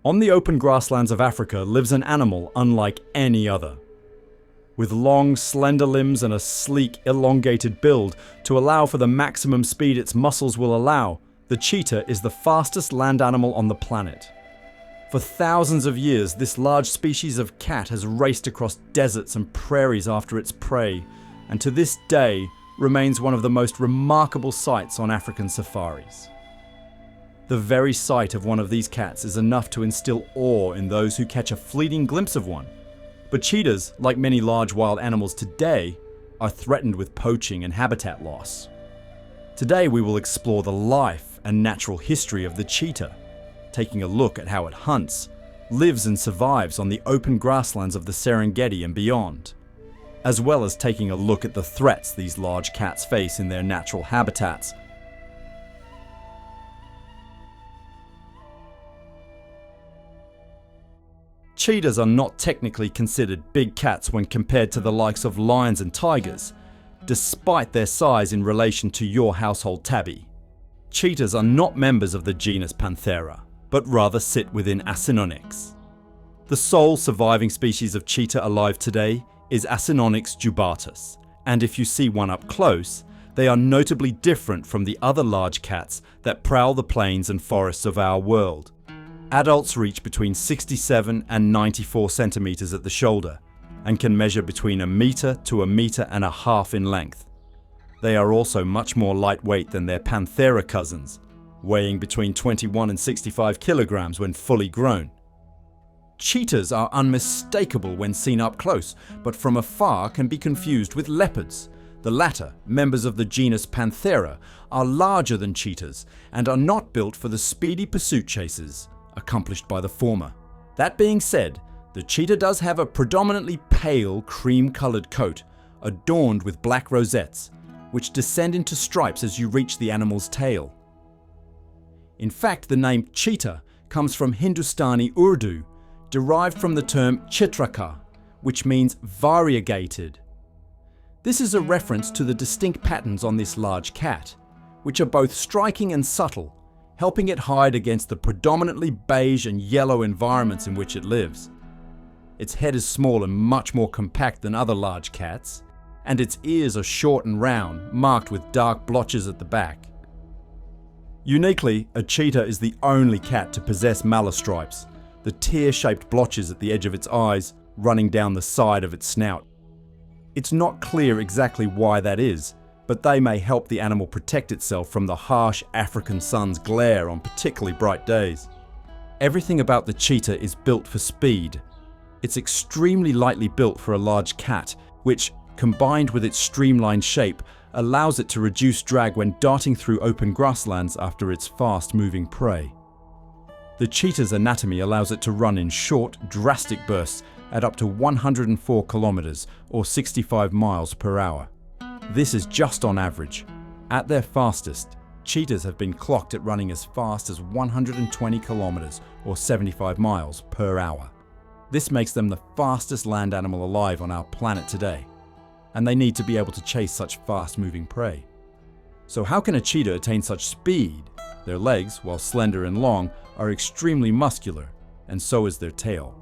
On the open grasslands of Africa lives an animal unlike any other. With long, slender limbs and a sleek, elongated build to allow for the maximum speed its muscles will allow, the cheetah is the fastest land animal on the planet. For thousands of years, this large species of cat has raced across deserts and prairies after its prey, and to this day remains one of the most remarkable sights on African safaris. The very sight of one of these cats is enough to instill awe in those who catch a fleeting glimpse of one. But cheetahs, like many large wild animals today, are threatened with poaching and habitat loss. Today we will explore the life and natural history of the cheetah, taking a look at how it hunts, lives and survives on the open grasslands of the Serengeti and beyond, as well as taking a look at the threats these large cats face in their natural habitats. Cheetahs are not technically considered big cats when compared to the likes of lions and tigers, despite their size in relation to your household tabby. Cheetahs are not members of the genus Panthera, but rather sit within Acinonyx. The sole surviving species of cheetah alive today is Acinonyx jubatus, and if you see one up close, they are notably different from the other large cats that prowl the plains and forests of our world. Adults reach between 67 and 94 centimeters at the shoulder and can measure between 1 meter to 1.5 meters in length. They are also much more lightweight than their Panthera cousins, weighing between 21 and 65 kilograms when fully grown. Cheetahs are unmistakable when seen up close, but from afar can be confused with leopards. The latter, members of the genus Panthera, are larger than cheetahs and are not built for the speedy pursuit chases accomplished by the former. That being said, the cheetah does have a predominantly pale cream-colored coat adorned with black rosettes, which descend into stripes as you reach the animal's tail. In fact, the name cheetah comes from Hindustani Urdu, derived from the term chitraka, which means variegated. This is a reference to the distinct patterns on this large cat, which are both striking and subtle, helping it hide against the predominantly beige and yellow environments in which it lives. Its head is small and much more compact than other large cats, and its ears are short and round, marked with dark blotches at the back. Uniquely, a cheetah is the only cat to possess mallostripes, the tear-shaped blotches at the edge of its eyes running down the side of its snout. It's not clear exactly why that is, but they may help the animal protect itself from the harsh African sun's glare on particularly bright days. Everything about the cheetah is built for speed. It's extremely lightly built for a large cat, which, combined with its streamlined shape, allows it to reduce drag when darting through open grasslands after its fast-moving prey. The cheetah's anatomy allows it to run in short, drastic bursts at up to 104 kilometers or 65 miles per hour. This is just on average. At their fastest, cheetahs have been clocked at running as fast as 120 kilometers or 75 miles per hour. This makes them the fastest land animal alive on our planet today, and they need to be able to chase such fast-moving prey. So how can a cheetah attain such speed? Their legs, while slender and long, are extremely muscular, and so is their tail.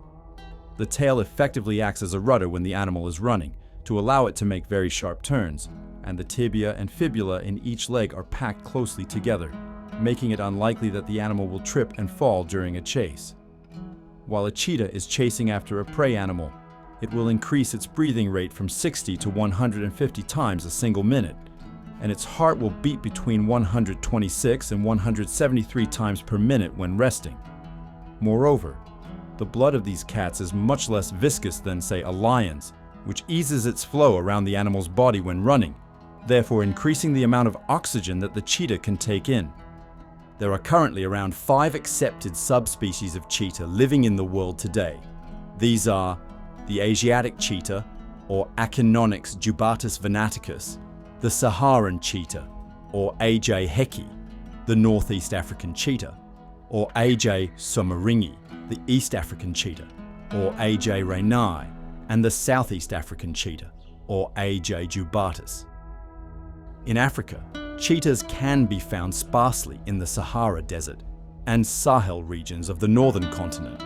The tail effectively acts as a rudder when the animal is running, to allow it to make very sharp turns, and the tibia and fibula in each leg are packed closely together, making it unlikely that the animal will trip and fall during a chase. While a cheetah is chasing after a prey animal, it will increase its breathing rate from 60 to 150 times a single minute, and its heart will beat between 126 and 173 times per minute when resting. Moreover, the blood of these cats is much less viscous than, say, a lion's, which eases its flow around the animal's body when running, therefore increasing the amount of oxygen that the cheetah can take in. There are currently around 5 accepted subspecies of cheetah living in the world today. These are the Asiatic cheetah, or Acinonyx jubatus venaticus, the Saharan cheetah, or A.j. hecki, the Northeast African cheetah, or A.j. soemmerringhi, the East African cheetah, or A.j. reynai, and the Southeast African cheetah, or A.j. jubatus. In Africa, cheetahs can be found sparsely in the Sahara Desert, and Sahel regions of the northern continent,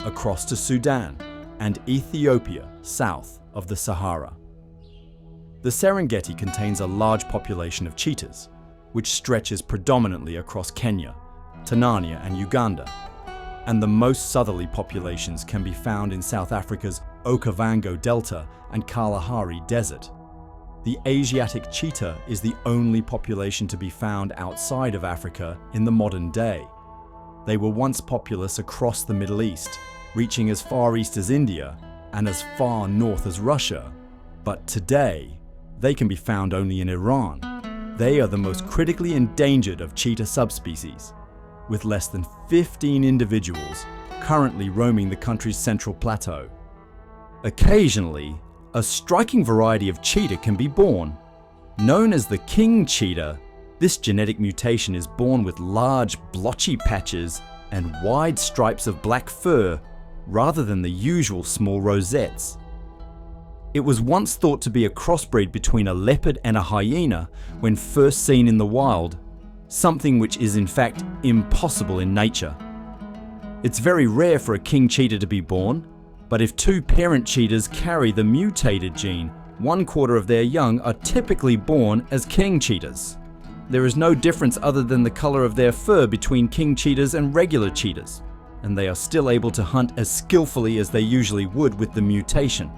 across to Sudan and Ethiopia south of the Sahara. The Serengeti contains a large population of cheetahs, which stretches predominantly across Kenya, Tanzania and Uganda, and the most southerly populations can be found in South Africa's Okavango Delta and Kalahari Desert. The Asiatic cheetah is the only population to be found outside of Africa in the modern day. They were once populous across the Middle East, reaching as far east as India and as far north as Russia. But today, they can be found only in Iran. They are the most critically endangered of cheetah subspecies, with less than 15 individuals currently roaming the country's central plateau. Occasionally, a striking variety of cheetah can be born. Known as the king cheetah, this genetic mutation is born with large blotchy patches and wide stripes of black fur rather than the usual small rosettes. It was once thought to be a crossbreed between a leopard and a hyena when first seen in the wild, something which is in fact impossible in nature. It's very rare for a king cheetah to be born, but if two parent cheetahs carry the mutated gene, 1/4 of their young are typically born as king cheetahs. There is no difference other than the color of their fur between king cheetahs and regular cheetahs, and they are still able to hunt as skillfully as they usually would with the mutation.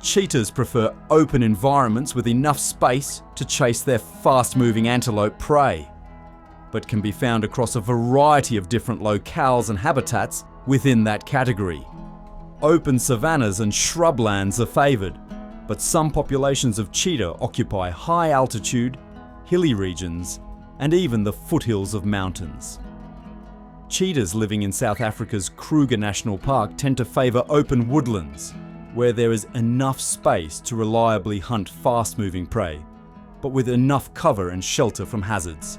Cheetahs prefer open environments with enough space to chase their fast-moving antelope prey, but can be found across a variety of different locales and habitats within that category. Open savannas and shrublands are favoured, but some populations of cheetah occupy high altitude, hilly regions, and even the foothills of mountains. Cheetahs living in South Africa's Kruger National Park tend to favour open woodlands, where there is enough space to reliably hunt fast-moving prey, but with enough cover and shelter from hazards.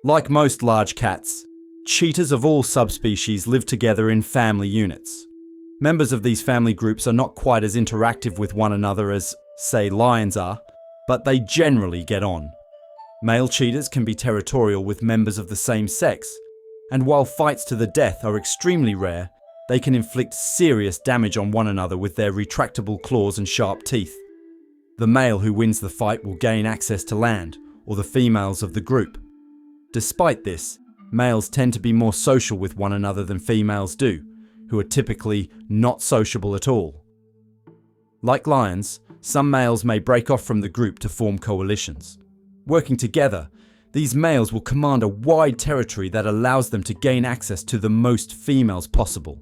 Like most large cats, cheetahs of all subspecies live together in family units. Members of these family groups are not quite as interactive with one another as, say, lions are, but they generally get on. Male cheetahs can be territorial with members of the same sex, and while fights to the death are extremely rare, they can inflict serious damage on one another with their retractable claws and sharp teeth. The male who wins the fight will gain access to land, or the females of the group. Despite this, males tend to be more social with one another than females do, who are typically not sociable at all. Like lions, some males may break off from the group to form coalitions. Working together, these males will command a wide territory that allows them to gain access to the most females possible,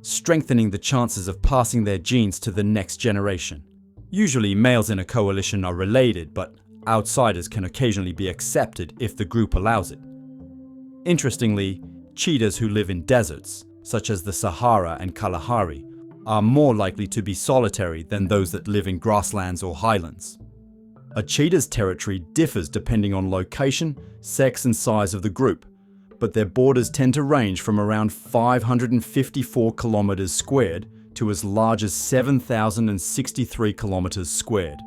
strengthening the chances of passing their genes to the next generation. Usually, males in a coalition are related, but outsiders can occasionally be accepted if the group allows it. Interestingly, cheetahs who live in deserts, such as the Sahara and Kalahari, are more likely to be solitary than those that live in grasslands or highlands. A cheetah's territory differs depending on location, sex and size of the group, but their borders tend to range from around 554 kilometers squared to as large as 7,063 kilometers squared.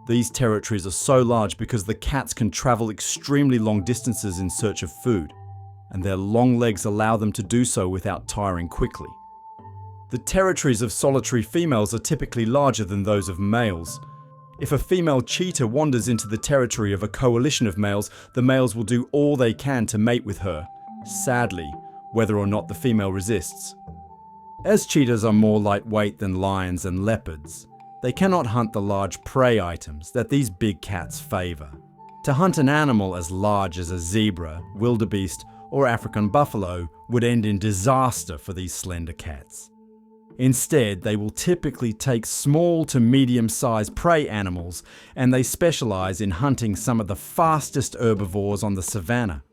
These territories are so large because the cats can travel extremely long distances in search of food, and their long legs allow them to do so without tiring quickly. The territories of solitary females are typically larger than those of males. If a female cheetah wanders into the territory of a coalition of males, the males will do all they can to mate with her, sadly, whether or not the female resists. As cheetahs are more lightweight than lions and leopards, they cannot hunt the large prey items that these big cats favour. To hunt an animal as large as a zebra, wildebeest, or African buffalo would end in disaster for these slender cats. Instead, they will typically take small to medium-sized prey animals, and they specialise in hunting some of the fastest herbivores on the savannah.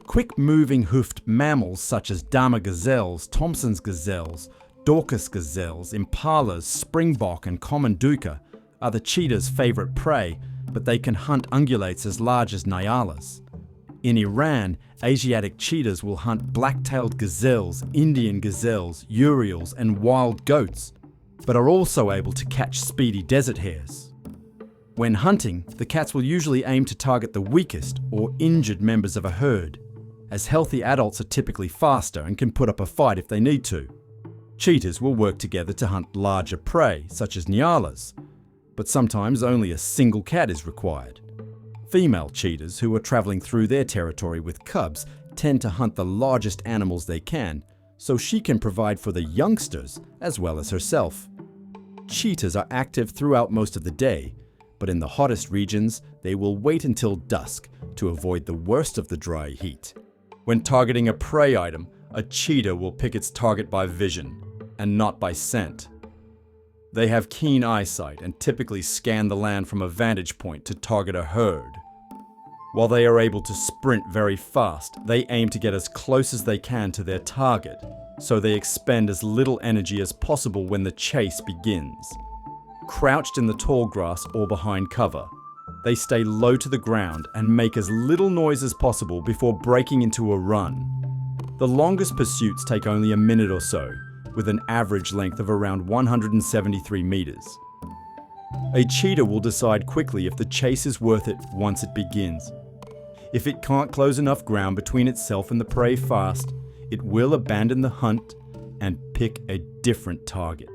Quick-moving hoofed mammals such as Dama gazelles, Thompson's gazelles, Dorcas gazelles, impalas, springbok and common duiker are the cheetah's favourite prey, but they can hunt ungulates as large as nyalas. In Iran, Asiatic cheetahs will hunt black-tailed gazelles, Indian gazelles, urials and wild goats, but are also able to catch speedy desert hares. When hunting, the cats will usually aim to target the weakest or injured members of a herd, as healthy adults are typically faster and can put up a fight if they need to. Cheetahs will work together to hunt larger prey, such as nyalas, but sometimes only a single cat is required. Female cheetahs who are traveling through their territory with cubs tend to hunt the largest animals they can, so she can provide for the youngsters as well as herself. Cheetahs are active throughout most of the day, but in the hottest regions, they will wait until dusk to avoid the worst of the dry heat. When targeting a prey item, a cheetah will pick its target by vision and not by scent. They have keen eyesight and typically scan the land from a vantage point to target a herd. While they are able to sprint very fast, they aim to get as close as they can to their target, so they expend as little energy as possible when the chase begins. Crouched in the tall grass or behind cover, they stay low to the ground and make as little noise as possible before breaking into a run. The longest pursuits take only a minute or so, with an average length of around 173 meters. A cheetah will decide quickly if the chase is worth it once it begins. If it can't close enough ground between itself and the prey fast, it will abandon the hunt and pick a different target.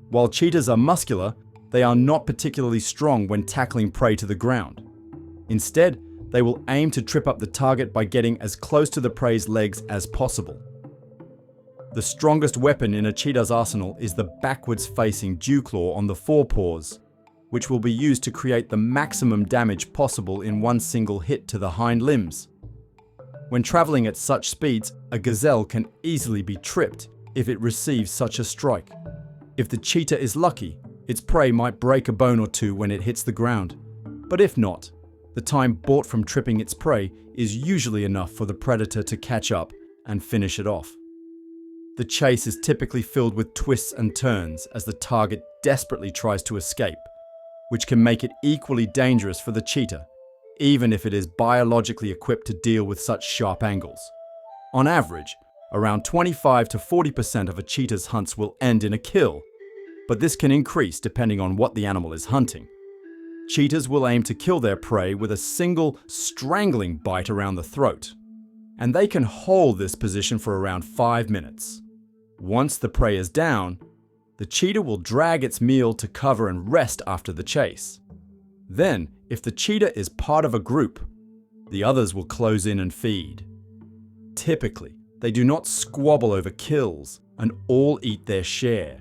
While cheetahs are muscular, they are not particularly strong when tackling prey to the ground. Instead, they will aim to trip up the target by getting as close to the prey's legs as possible. The strongest weapon in a cheetah's arsenal is the backwards-facing dew claw on the forepaws, which will be used to create the maximum damage possible in one single hit to the hind limbs. When traveling at such speeds, a gazelle can easily be tripped if it receives such a strike. If the cheetah is lucky, its prey might break a bone or two when it hits the ground. But if not, the time bought from tripping its prey is usually enough for the predator to catch up and finish it off. The chase is typically filled with twists and turns as the target desperately tries to escape, which can make it equally dangerous for the cheetah, even if it is biologically equipped to deal with such sharp angles. On average, around 25 to 40% of a cheetah's hunts will end in a kill, but this can increase depending on what the animal is hunting. Cheetahs will aim to kill their prey with a single strangling bite around the throat, and they can hold this position for around 5 minutes. Once the prey is down, the cheetah will drag its meal to cover and rest after the chase. Then, if the cheetah is part of a group, the others will close in and feed. Typically, they do not squabble over kills and all eat their share.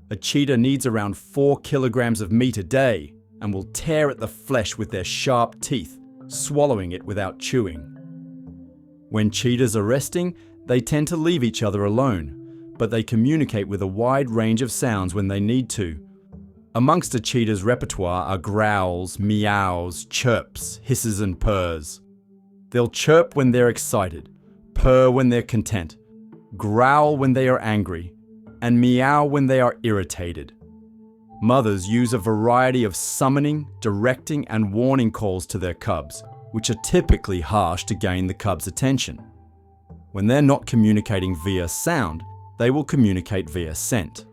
A cheetah needs around 4 kilograms of meat a day and will tear at the flesh with their sharp teeth, swallowing it without chewing. When cheetahs are resting, they tend to leave each other alone, but they communicate with a wide range of sounds when they need to. Amongst a cheetah's repertoire are growls, meows, chirps, hisses and purrs. They'll chirp when they're excited, purr when they're content, growl when they are angry, and meow when they are irritated. Mothers use a variety of summoning, directing, and warning calls to their cubs, which are typically harsh to gain the cub's attention. When they're not communicating via sound, they will communicate via scent.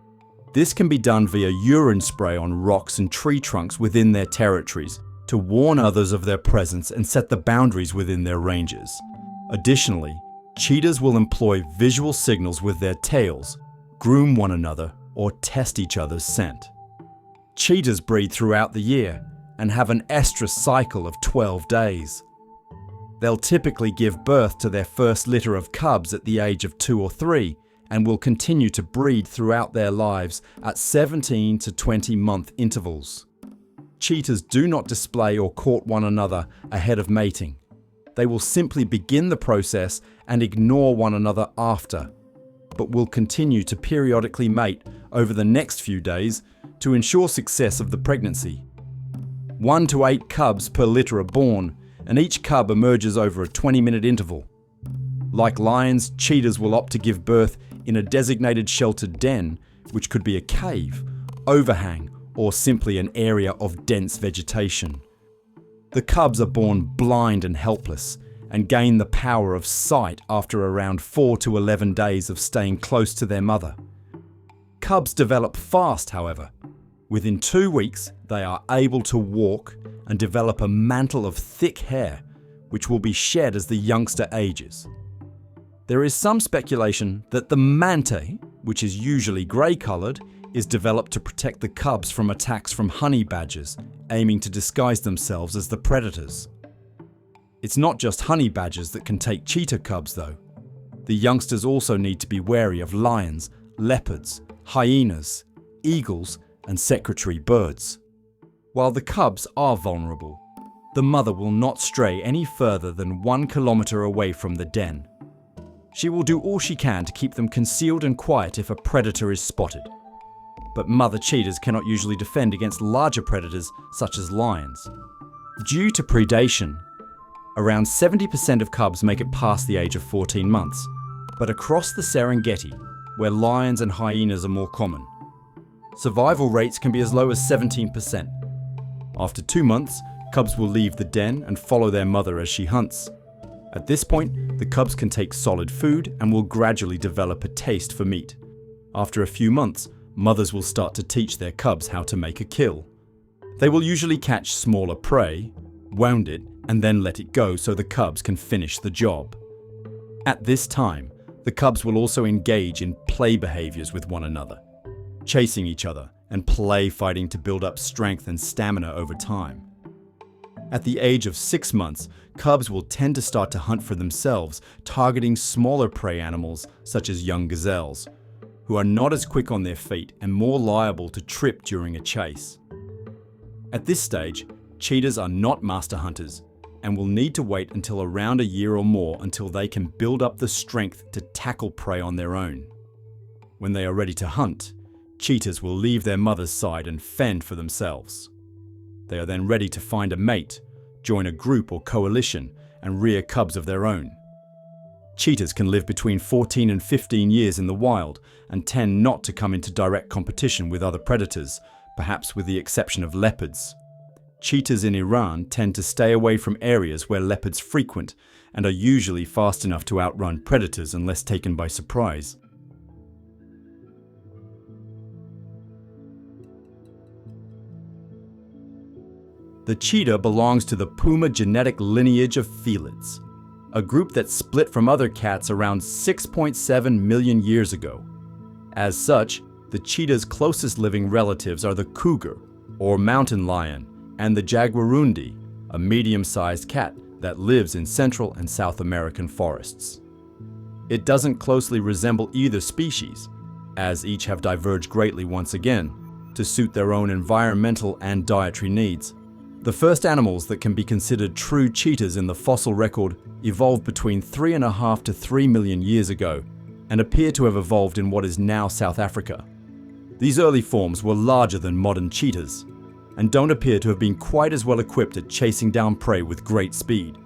This can be done via urine spray on rocks and tree trunks within their territories to warn others of their presence and set the boundaries within their ranges. Additionally, cheetahs will employ visual signals with their tails, groom one another, or test each other's scent. Cheetahs breed throughout the year and have an estrus cycle of 12 days. They'll typically give birth to their first litter of cubs at the age of 2 or 3 and will continue to breed throughout their lives at 17 to 20-month intervals. Cheetahs do not display or court one another ahead of mating. They will simply begin the process and ignore one another after, but will continue to periodically mate over the next few days to ensure success of the pregnancy. 1 to 8 cubs per litter are born, and each cub emerges over a 20-minute interval. Like lions, cheetahs will opt to give birth in a designated sheltered den, which could be a cave, overhang, or simply an area of dense vegetation. The cubs are born blind and helpless, and gain the power of sight after around 4 to 11 days of staying close to their mother. Cubs develop fast, however, Within 2 weeks, they are able to walk and develop a mantle of thick hair, which will be shed as the youngster ages. There is some speculation that the mante, which is usually grey-coloured, is developed to protect the cubs from attacks from honey badgers, aiming to disguise themselves as the predators. It's not just honey badgers that can take cheetah cubs though. The youngsters also need to be wary of lions, leopards, hyenas, eagles, and secretary birds. While the cubs are vulnerable, the mother will not stray any further than 1 kilometre away from the den. She will do all she can to keep them concealed and quiet if a predator is spotted. But mother cheetahs cannot usually defend against larger predators such as lions. Due to predation, around 70% of cubs make it past the age of 14 months, but across the Serengeti, where lions and hyenas are more common, survival rates can be as low as 17%. After 2 months, cubs will leave the den and follow their mother as she hunts. At this point, the cubs can take solid food and will gradually develop a taste for meat. After a few months, mothers will start to teach their cubs how to make a kill. They will usually catch smaller prey, wound it, and then let it go so the cubs can finish the job. At this time, the cubs will also engage in play behaviors with one another, chasing each other and play fighting to build up strength and stamina over time. At the age of 6 months, cubs will tend to start to hunt for themselves, targeting smaller prey animals such as young gazelles, who are not as quick on their feet and more liable to trip during a chase. At this stage, cheetahs are not master hunters and will need to wait until around a year or more until they can build up the strength to tackle prey on their own. When they are ready to hunt, cheetahs will leave their mother's side and fend for themselves. They are then ready to find a mate, join a group or coalition, and rear cubs of their own. Cheetahs can live between 14 and 15 years in the wild and tend not to come into direct competition with other predators, perhaps with the exception of leopards. Cheetahs in Iran tend to stay away from areas where leopards frequent and are usually fast enough to outrun predators unless taken by surprise. The cheetah belongs to the puma genetic lineage of felids, a group that split from other cats around 6.7 million years ago. As such, the cheetah's closest living relatives are the cougar, or mountain lion, and the jaguarundi, a medium-sized cat that lives in Central and South American forests. It doesn't closely resemble either species, as each have diverged greatly once again, to suit their own environmental and dietary needs. The first animals that can be considered true cheetahs in the fossil record evolved between 3.5 to 3 million years ago and appear to have evolved in what is now South Africa. These early forms were larger than modern cheetahs and don't appear to have been quite as well equipped at chasing down prey with great speed,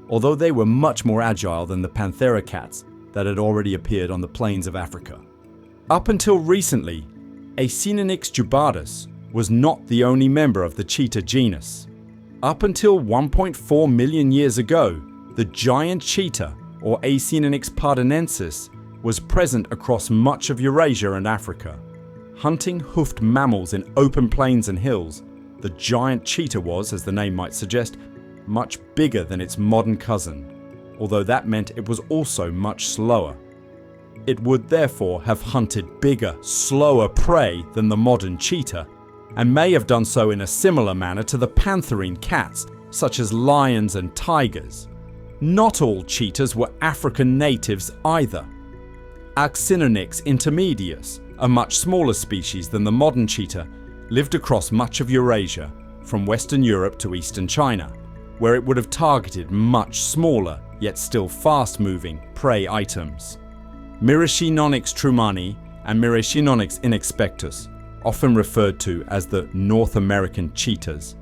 although they were much more agile than the panthera cats that had already appeared on the plains of Africa. Up until recently, Acinonyx jubatus was not the only member of the cheetah genus. Up until 1.4 million years ago, the giant cheetah, or Acinonyx pardonensis, was present across much of Eurasia and Africa. Hunting hoofed mammals in open plains and hills, the giant cheetah was, as the name might suggest, much bigger than its modern cousin, although that meant it was also much slower. It would therefore have hunted bigger, slower prey than the modern cheetah, and may have done so in a similar manner to the pantherine cats, such as lions and tigers. Not all cheetahs were African natives either. Acinonyx intermedius, a much smaller species than the modern cheetah, lived across much of Eurasia, from Western Europe to Eastern China, where it would have targeted much smaller, yet still fast-moving, prey items. Myrichinonyx trumani and Myrichinonyx inexpectus, often referred to as the North American cheetahs,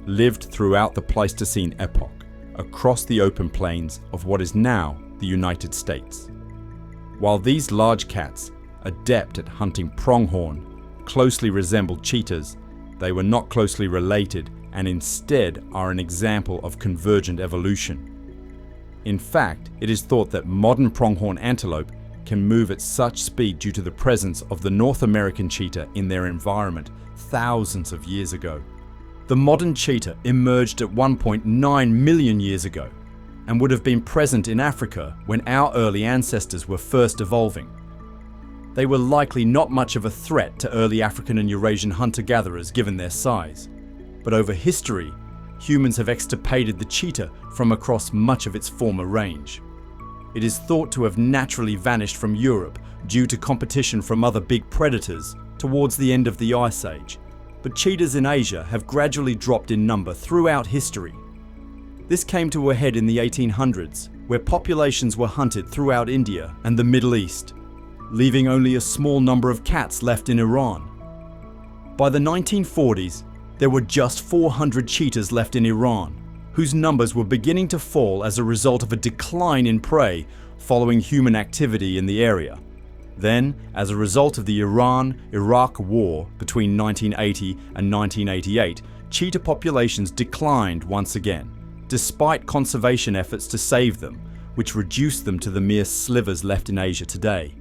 lived throughout the Pleistocene epoch, across the open plains of what is now the United States. While these large cats, adept at hunting pronghorn, closely resembled cheetahs, they were not closely related and instead are an example of convergent evolution. In fact, it is thought that modern pronghorn antelope can move at such speed due to the presence of the North American cheetah in their environment thousands of years ago. The modern cheetah emerged at 1.9 million years ago and would have been present in Africa when our early ancestors were first evolving. They were likely not much of a threat to early African and Eurasian hunter-gatherers given their size. But over history, humans have extirpated the cheetah from across much of its former range. It is thought to have naturally vanished from Europe due to competition from other big predators towards the end of the Ice Age, but cheetahs in Asia have gradually dropped in number throughout history. This came to a head in the 1800s, where populations were hunted throughout India and the Middle East, leaving only a small number of cats left in Iran. By the 1940s, there were just 400 cheetahs left in Iran, whose numbers were beginning to fall as a result of a decline in prey following human activity in the area. Then, as a result of the Iran-Iraq War between 1980 and 1988, cheetah populations declined once again, despite conservation efforts to save them, which reduced them to the mere slivers left in Asia today.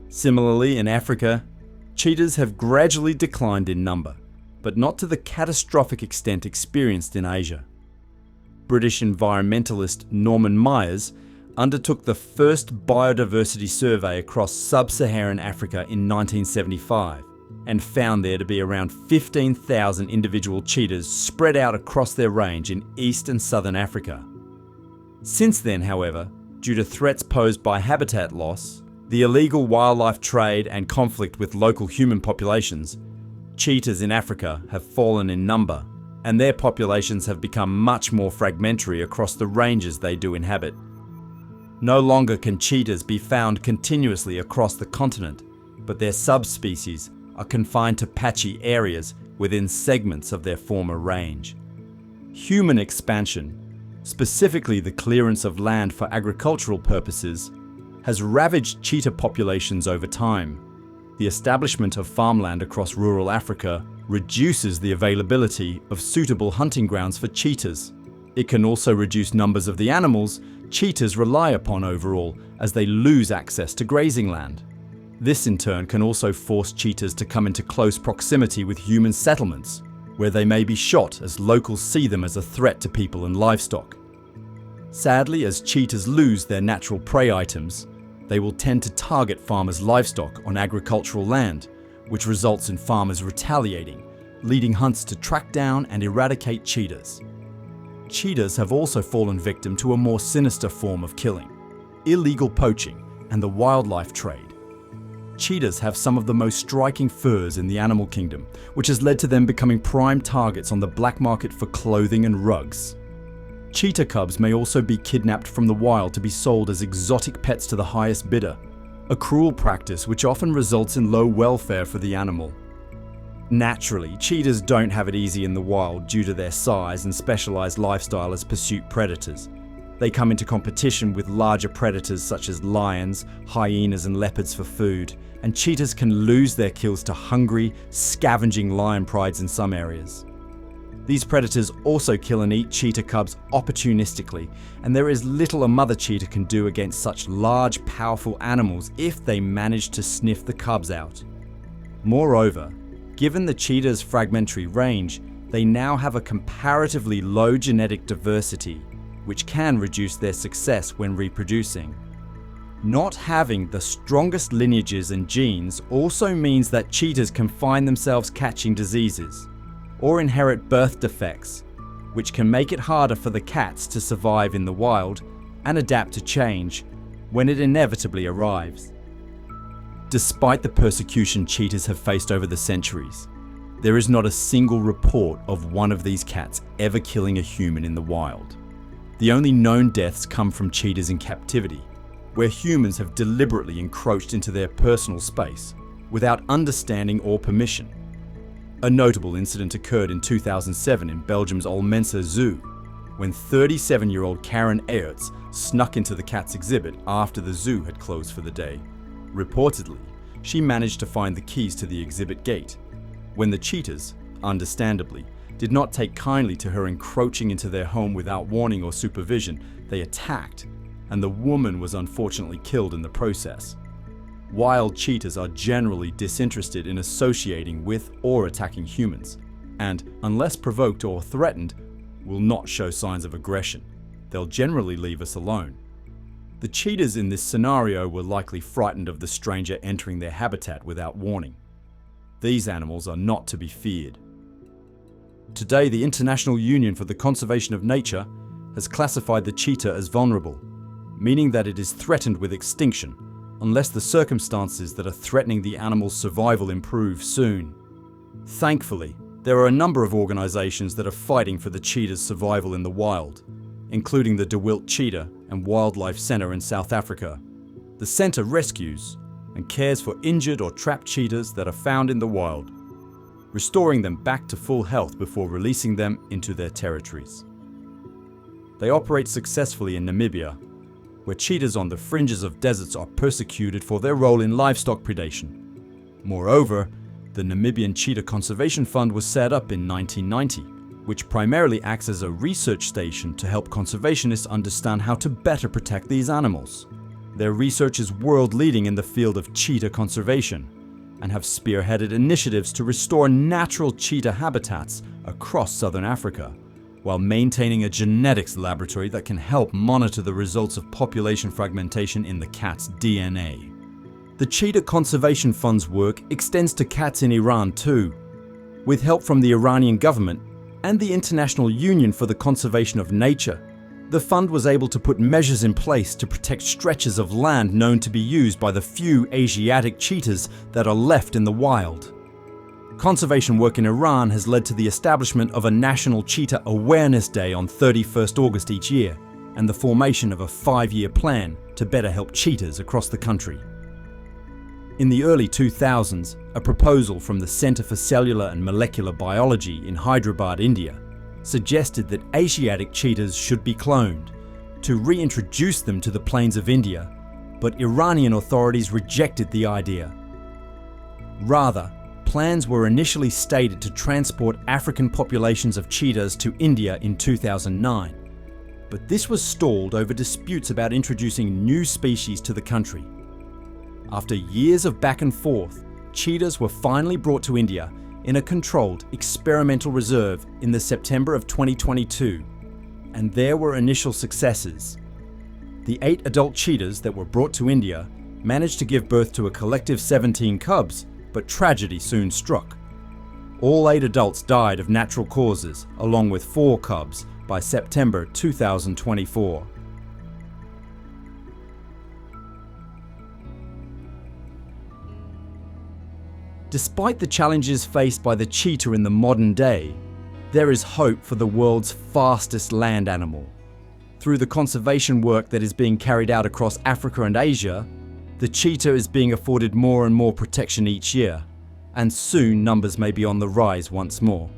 Similarly, in Africa, cheetahs have gradually declined in number, but not to the catastrophic extent experienced in Asia. British environmentalist Norman Myers undertook the first biodiversity survey across sub-Saharan Africa in 1975 and found there to be around 15,000 individual cheetahs spread out across their range in East and Southern Africa. Since then, however, due to threats posed by habitat loss, the illegal wildlife trade and conflict with local human populations, cheetahs in Africa have fallen in number, and their populations have become much more fragmentary across the ranges they do inhabit. No longer can cheetahs be found continuously across the continent, but their subspecies are confined to patchy areas within segments of their former range. Human expansion, specifically the clearance of land for agricultural purposes, has ravaged cheetah populations over time. The establishment of farmland across rural Africa reduces the availability of suitable hunting grounds for cheetahs. It can also reduce numbers of the animals cheetahs rely upon overall as they lose access to grazing land. This in turn can also force cheetahs to come into close proximity with human settlements, where they may be shot as locals see them as a threat to people and livestock. Sadly, as cheetahs lose their natural prey items, they will tend to target farmers' livestock on agricultural land, which results in farmers retaliating, leading hunts to track down and eradicate cheetahs. Cheetahs have also fallen victim to a more sinister form of killing: illegal poaching and the wildlife trade. Cheetahs have some of the most striking furs in the animal kingdom, which has led to them becoming prime targets on the black market for clothing and rugs. Cheetah cubs may also be kidnapped from the wild to be sold as exotic pets to the highest bidder, a cruel practice which often results in low welfare for the animal. Naturally, cheetahs don't have it easy in the wild due to their size and specialized lifestyle as pursuit predators. They come into competition with larger predators such as lions, hyenas and leopards for food, and cheetahs can lose their kills to hungry, scavenging lion prides in some areas. These predators also kill and eat cheetah cubs opportunistically, and there is little a mother cheetah can do against such large, powerful animals if they manage to sniff the cubs out. Moreover, given the cheetah's fragmentary range, they now have a comparatively low genetic diversity, which can reduce their success when reproducing. Not having the strongest lineages and genes also means that cheetahs can find themselves catching diseases or inherit birth defects, which can make it harder for the cats to survive in the wild and adapt to change when it inevitably arrives. Despite the persecution cheetahs have faced over the centuries, there is not a single report of one of these cats ever killing a human in the wild. The only known deaths come from cheetahs in captivity, where humans have deliberately encroached into their personal space without understanding or permission. A notable incident occurred in 2007 in Belgium's Olmense Zoo, when 37-year-old Karen Eyerts snuck into the cat's exhibit after the zoo had closed for the day. Reportedly, she managed to find the keys to the exhibit gate. When the cheetahs, understandably, did not take kindly to her encroaching into their home without warning or supervision, they attacked, and the woman was unfortunately killed in the process. Wild cheetahs are generally disinterested in associating with or attacking humans, and, unless provoked or threatened, will not show signs of aggression. They'll generally leave us alone. The cheetahs in this scenario were likely frightened of the stranger entering their habitat without warning. These animals are not to be feared. Today, the International Union for the Conservation of Nature has classified the cheetah as vulnerable, meaning that it is threatened with extinction unless the circumstances that are threatening the animal's survival improve soon. Thankfully, there are a number of organizations that are fighting for the cheetah's survival in the wild, including the De Wilt Cheetah and Wildlife Center in South Africa. The center rescues and cares for injured or trapped cheetahs that are found in the wild, restoring them back to full health before releasing them into their territories. They operate successfully in Namibia, where cheetahs on the fringes of deserts are persecuted for their role in livestock predation. Moreover, the Namibian Cheetah Conservation Fund was set up in 1990, which primarily acts as a research station to help conservationists understand how to better protect these animals. Their research is world-leading in the field of cheetah conservation, and have spearheaded initiatives to restore natural cheetah habitats across southern Africa, while maintaining a genetics laboratory that can help monitor the results of population fragmentation in the cat's DNA. The Cheetah Conservation Fund's work extends to cats in Iran too. With help from the Iranian government and the International Union for the Conservation of Nature, the fund was able to put measures in place to protect stretches of land known to be used by the few Asiatic cheetahs that are left in the wild. Conservation work in Iran has led to the establishment of a National Cheetah Awareness Day on 31st August each year, and the formation of a 5-year plan to better help cheetahs across the country. In the early 2000s, a proposal from the Center for Cellular and Molecular Biology in Hyderabad, India, suggested that Asiatic cheetahs should be cloned to reintroduce them to the plains of India, but Iranian authorities rejected the idea. Rather, plans were initially stated to transport African populations of cheetahs to India in 2009, but this was stalled over disputes about introducing new species to the country. After years of back and forth, cheetahs were finally brought to India in a controlled experimental reserve in the September of 2022, and there were initial successes. The 8 adult cheetahs that were brought to India managed to give birth to a collective 17 cubs, but tragedy soon struck. All 8 adults died of natural causes, along with 4 cubs, by September 2024. Despite the challenges faced by the cheetah in the modern day, there is hope for the world's fastest land animal. Through the conservation work that is being carried out across Africa and Asia, the cheetah is being afforded more and more protection each year, and soon numbers may be on the rise once more.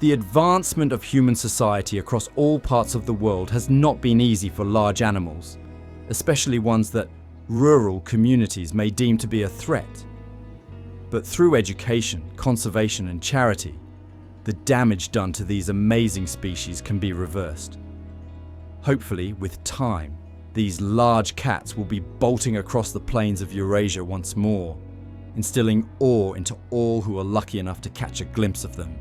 The advancement of human society across all parts of the world has not been easy for large animals, especially ones that rural communities may deem to be a threat. But through education, conservation, and charity, the damage done to these amazing species can be reversed. Hopefully, with time, these large cats will be bolting across the plains of Eurasia once more, instilling awe into all who are lucky enough to catch a glimpse of them.